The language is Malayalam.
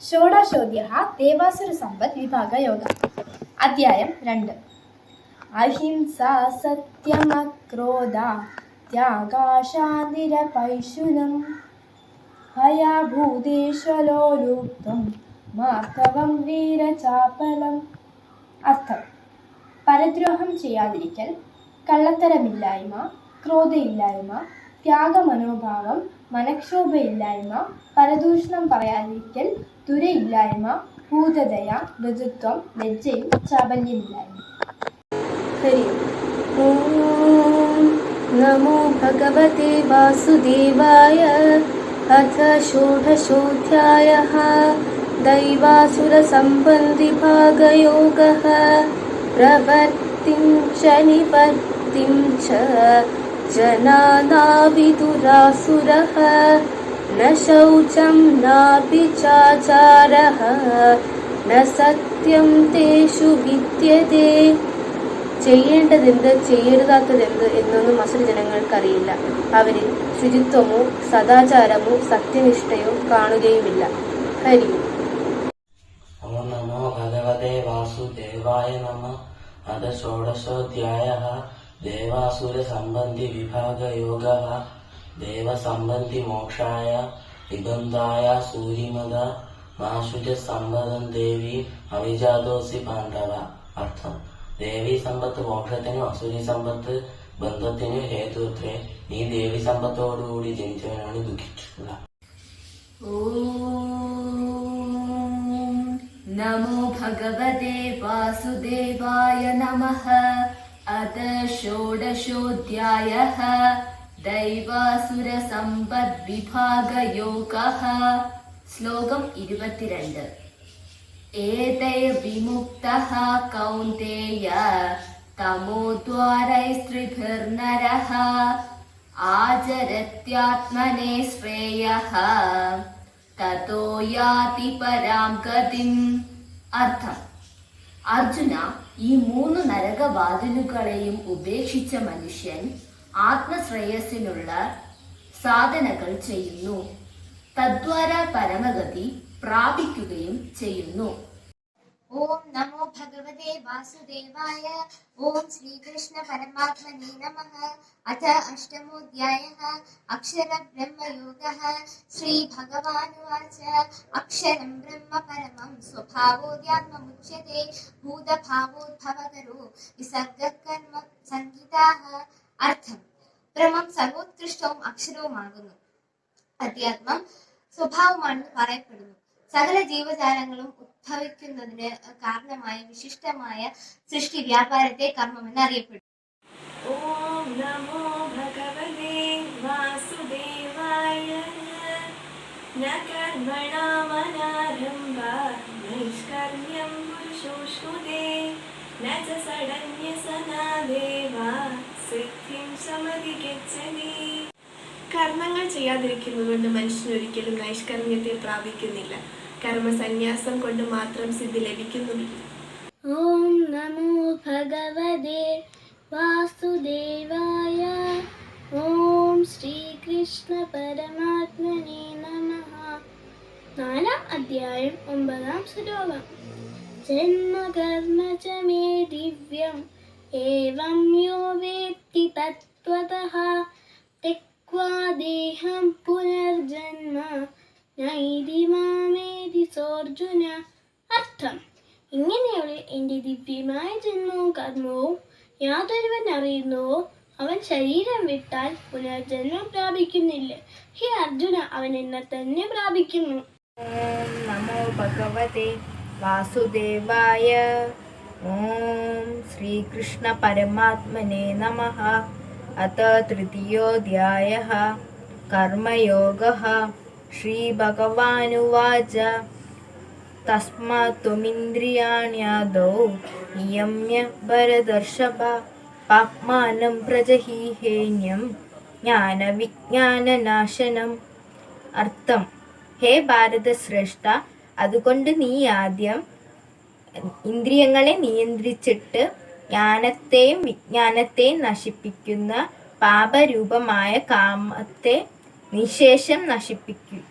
षोडशोऽध्यायः देवासुरसम्पद्विभागयोगः। अध्यायं 2। अहिंसा सत्यमक्रोधा त्यागा शान्तिरपैशुनम् भयाभूतेष्वलोलुप्तुं മാർത്തവം വീരചാപലം. അർത്ഥം: പരദ്രോഹം ചെയ്യാതിരിക്കൽ, കള്ളത്തരമില്ലായ്മ, ക്രോധയില്ലായ്മ, ത്യാഗമനോഭാവം, മനക്ഷോഭയില്ലായ്മ, പരദൂഷണം പറയാതിരിക്കൽ, ദുരയില്ലായ്മ, ഭൂതദയ, മൃദുത്വം, ലജ്ജയും ചാബല്യമില്ലായ്മ. ഓം നമോ ഭഗവതേ വാസുദേവായ. അഥ ഷോഡശോऽധ്യായः दैवासुरसम्बन्धिभागयोगः. प्रवृत्तिं च निवर्तिं च जनानाविदुरासुरः. न शौचं नापि चाचारः न सत्यं तेषु विद्यते. ചെയ്യേണ്ടതെന്ത് ചെയ്യരുതാത്തതെന്ത് എന്നൊന്നും അസുര ജനങ്ങൾക്കറിയില്ല. അവരിൽ ശുചിത്വമോ സദാചാരമോ സത്യനിഷ്ഠയോ കാണുകയുമില്ല. ഹരി ഓം നമോ ഭഗവതേ വാസുദേവായ നമഃ. അഥ ഷോഡശോऽധ്യായः ദേവാസുരസംബന്ധിവിഭാഗയോഗः. ദേവസംബന്ധിമോക്ഷായ നിബന്ധായ സൂരിമത മാശുചസമ്പദം ദേവി അവിജാതോസി പാണ്ഡവ. അർത്ഥം: ദേവി സമ്പത്ത് മോക്ഷത്തിനും അസുരി സമ്പത്ത് ബന്ധത്തിനും ഹേതുത്രേ. നീ ദേവി സമ്പത്തോടുകൂടി ജനിച്ചവനാണ് ദുഃഖിക്കുക. ഓം നമോ ഭഗവതേ വാസുദേവായ നമഃ. അഥ ഷോഡശോऽധ്യായः ദൈവാസുരസമ്പദ്വിഭാഗയോഗः. ശ്ലോകം 22. ഏതൈർവിമുക്തഃ കൗന്ദേയ തമോദ്വാരൈസ്ത്രിഭിർനരഃ ആചരത്യാത്മനേ ശ്രേയഃ തതോ യാതി പരാം ഗതിം. അർത്ഥം: അർജുന, ഈ 3 നരകവാതിലുകളെയും ഉപേക്ഷിച്ച മനുഷ്യൻ ആത്മശ്രേയസ്സിനുള്ള സാധനകൾ ചെയ്യുന്നു, തദ്വാര പരമഗതി പ്രാപിക്കുകയും ചെയ്യുന്നു. ഓം നമോ ഭഗവതേ വാസുദേവായ. ഓം ശ്രീകൃഷ്ണ പരമാത്മനേ നമഃ. അഥ അഷ്ടമോऽധ്യായः അക്ഷരബ്രഹ്മയോഗः. ശ്രീഭഗവാനുവാച: അക്ഷരം ബ്രഹ്മ പരമം സ്വഭാവോऽധ്യാത്മമുച്യത്തെ ഭൂതഭാവോദ്ഭവകരോ വിസർഗഃ കർമ്മ സംഗീതാഃ. അർത്ഥം: ബ്രഹ്മം സർവോത്കൃഷ്ടവും അക്ഷരവുമാകുന്നു. അധ്യാത്മം സ്വഭാവമാണെന്ന് പറയപ്പെടുന്നു. സകല ജീവജാലങ്ങളും ഉദ്ഭവിക്കുന്നതിന് കാരണമായ വിശിഷ്ടമായ സൃഷ്ടി വ്യാപാരത്തെ കർമ്മമെന്ന് അറിയപ്പെടുന്നു. ഓം നമോ ഭഗവതേ വാസുദേവായ. ന കർമ്മണാമനാരംഭാത് നൈഷ്കർമ്മ്യം പുരുഷോഷ്ണുതേ ന ച ഷഡന്യസനാദേവാ സിദ്ധിം സമധിഗച്ഛതി. കർമ്മങ്ങൾ ചെയ്യാതിരിക്കുന്നത് കൊണ്ട് മനുഷ്യനൊരിക്കലും നൈഷ്കർമ്മ്യത്തെ പ്രാപിക്കുന്നില്ല. കർമ്മസന്യാസം കൊണ്ട് മാത്രം സിദ്ധി ലഭിക്കുന്നുമില്ല. ഓം നമോ ഭഗവതേ വാസുദേവായ. ഓം ശ്രീകൃഷ്ണ പരമാത്മനേ നമഃ. 4-ാം അധ്യായം 9-ാം ശ്ലോകം. ജന്മകർമ്മ ച മേ ദിവ്യം ഏവം യോ വേത്തി തത്വതഃ തെക്വാ ദേഹം പുനർജന്മ നൈതി മാമേതി സോർജുന. അർത്ഥം: ഇങ്ങനെയുള്ള എൻ്റെ ദിവ്യമായ ജന്മവും കർമ്മവും യാതൊരുവൻ അറിയുന്നുവോ അവൻ ശരീരം വിട്ടാൽ പുനർജന്മം പ്രാപിക്കുന്നില്ല. ഹേ അർജുന, അവൻ എന്നെ തന്നെ പ്രാപിക്കുന്നു. ഓം നമോ ഭഗവതേ വാസുദേവായ. ഓം ശ്രീകൃഷ്ണ പരമാത്മനേ നമഃ. അഥ തൃതീയോऽധ്യായः കർമ്മയോഗः. ശ്രീഭഗവാനുവാച: തസ്മാത് ത്വമിന്ദ്രിയാണ്യാദൗ നിയമ്യ ഭരതർഷഭ പാപ്മാനം പ്രജഹീഹേന്യം ജ്ഞാനവിജ്ഞാനനാശനം. അർത്ഥം: ഹേ ഭാരതശ്രേഷ്ഠ, അതുകൊണ്ട് നീ ആദ്യം ഇന്ദ്രിയങ്ങളെ നിയന്ത്രിച്ചിട്ട് ജ്ഞാനത്തെയും വിജ്ഞാനത്തെയും നശിപ്പിക്കുന്ന പാപരൂപമായ കാമത്തെ നിശേഷം നശിപ്പിക്കുക.